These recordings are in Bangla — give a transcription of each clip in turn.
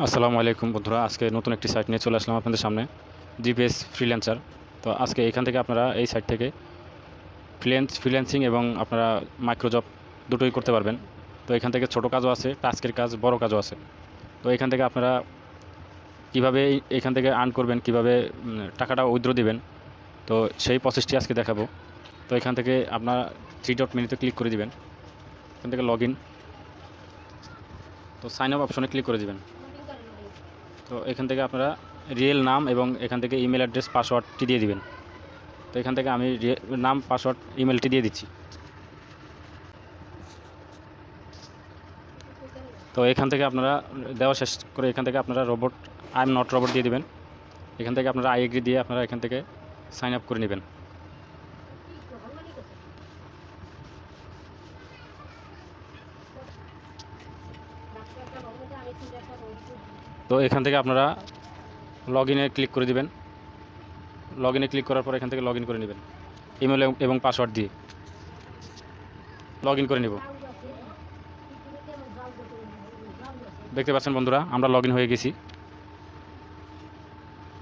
আসসালামু আলাইকুম বন্ধুরা, আজকে নতুন একটি সাইট নিয়ে চলে আসলাম আপনাদের সামনে, জিপিএস ফ্রিল্যান্সার। তো আজকে এখান থেকে আপনারা এই সাইট থেকে ফ্রিল্যান্সিং এবং আপনারা মাইক্রোজব দুটোই করতে পারবেন। তো এখান থেকে ছোটো কাজও আছে, টাস্কের কাজ, বড় কাজও আছে। তো এখান থেকে আপনারা কীভাবে এখান থেকে আর্ন করবেন, কীভাবে টাকাটা উইথড্র দিবেন, তো সেই প্রসেসটি আজকে দেখাবো। তো এখান থেকে আপনারা 3 ডট মেনুতে ক্লিক করে দিবেন। এখান থেকে লগ ইন, তো সাইন আপ অপশনে ক্লিক করে দিবেন। তো এখান থেকে আপনারা রিয়েল নাম এবং এখান থেকে ইমেল অ্যাড্রেস, পাসওয়ার্ডটি দিয়ে দিবেন। তো এখান থেকে আমি নাম, পাসওয়ার্ড, ইমেলটি দিয়ে দিচ্ছি। তো এখান থেকে আপনারা দেওয়া শেষ করে এখান থেকে আপনারা আই এম নট রোবট দিয়ে দিবেন। এখান থেকে আপনারা আই এগ্রি দিয়ে আপনারা এখান থেকে সাইন আপ করে নেবেন। তো এখান থেকে আপনারা লগ ইনে ক্লিক করে দিবেন। লগ ইনে ক্লিক করার পর এখান থেকে লগ ইন করে নেবেন ইমেল এবং পাসওয়ার্ড দিয়ে লগ ইন করে নেব। দেখতে পাচ্ছেন বন্ধুরা, আমরা লগ ইন হয়ে গেছি।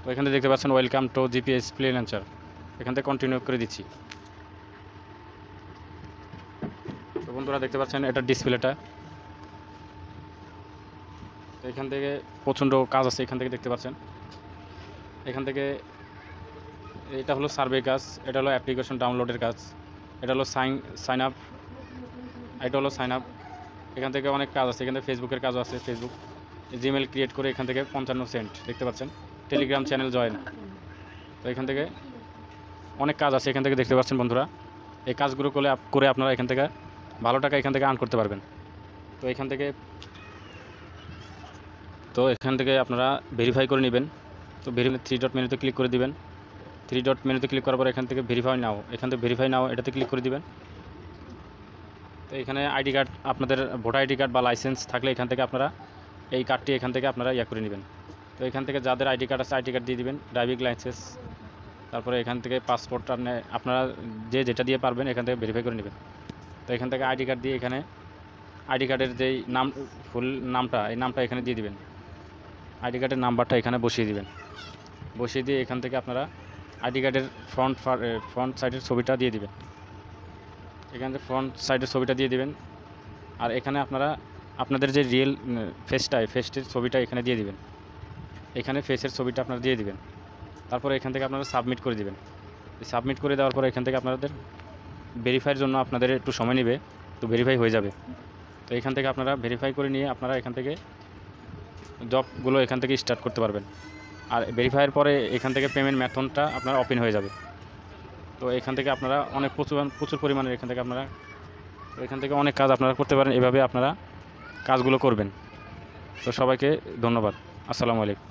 তো এখানে দেখতে পাচ্ছেন ওয়েলকাম টু জিপিএস ফ্রিল্যান্সার, এখান থেকে কন্টিনিউ করে দিচ্ছি। তো বন্ধুরা দেখতে পাচ্ছেন এটা ডিসপ্লেটা। তো এখান থেকে প্রচণ্ড কাজ আছে, এখান থেকে দেখতে পাচ্ছেন। এখান থেকে এটা হলো সার্ভে কাজ, এটা হলো অ্যাপ্লিকেশন ডাউনলোডের কাজ, এটা হলো সাইন আপ, এটা হলো সাইন আপ। এখান থেকে অনেক কাজ আছে, এখান থেকে ফেসবুকের কাজও আছে, ফেসবুক জিমেল ক্রিয়েট করে এখান থেকে 55 সেন্ট দেখতে পাচ্ছেন। টেলিগ্রাম চ্যানেল জয়েন, তো এখান থেকে অনেক কাজ আছে, এখান থেকে দেখতে পাচ্ছেন বন্ধুরা। এই কাজগুলো করে আপনারা এখান থেকে ভালো টাকা এখান থেকে আর্ন করতে পারবেন। তো এখান থেকে আপনারা ভেরিফাই করে নেবেন। তো 3 ডট মেনুতে ক্লিক করে দিবেন। 3 ডট মেনুতে ক্লিক করার পর এখান থেকে ভেরিফাই নাও এটাতে ক্লিক করে দিবেন। তো এখানে আইডি কার্ড, আপনাদের ভোটার আইডি কার্ড বা লাইসেন্স থাকলে এখান থেকে আপনারা এই কার্ডটি এখান থেকে আপনারা করে নেবেন। তো এখান থেকে যাদের আইডি কার্ড আছে আইডি কার্ড দিয়ে দিবেন, ড্রাইভিং লাইসেন্স, তারপরে এখান থেকে পাসপোর্ট, আপনারা যেটা দিয়ে পারবেন এখান থেকে ভেরিফাই করে নেবেন। তো এখান থেকে আইডি কার্ড দিয়ে এখানে আইডি কার্ডের যেই নাম, ফুল নামটা, এই নামটা এখানে দিয়ে দিবেন। আইডি কার্ডের নাম্বারটা এখানে বসিয়ে দিবেন। বসিয়ে দিয়ে এখান থেকে আপনারা আইডি কার্ডের ফ্রন্ট সাইডের ছবিটা দিয়ে দিবেন। এখান থেকে ফ্রন্ট সাইডের ছবিটা দিয়ে দিবেন। আর এখানে আপনারা আপনাদের যে রিয়েল ফেসটির ছবিটা এখানে দিয়ে দিবেন। এখানে ফেসের ছবিটা আপনারা দিয়ে দিবেন। তারপরে এখান থেকে আপনারা সাবমিট করে দিবেন। সাবমিট করে দেওয়ার পরে এখান থেকে আপনাদের ভেরিফাইয়ের জন্য আপনাদের একটু সময় নেবে, তো ভেরিফাই হয়ে যাবে। তো এখান থেকে আপনারা ভেরিফাই করে নিয়ে আপনারা এখান থেকে জবগুলো এখান থেকে স্টার্ট করতে পারবেন। আর ভেরিফাইয়ের পরে এখান থেকে পেমেন্ট মেথডটা আপনার ওপেন হয়ে যাবে। তো এখান থেকে আপনারা প্রচুর পরিমাণে এখান থেকে অনেক কাজ আপনারা করতে পারেন। এভাবে আপনারা কাজগুলো করবেন। তো সবাইকে ধন্যবাদ। আসসালামু আলাইকুম।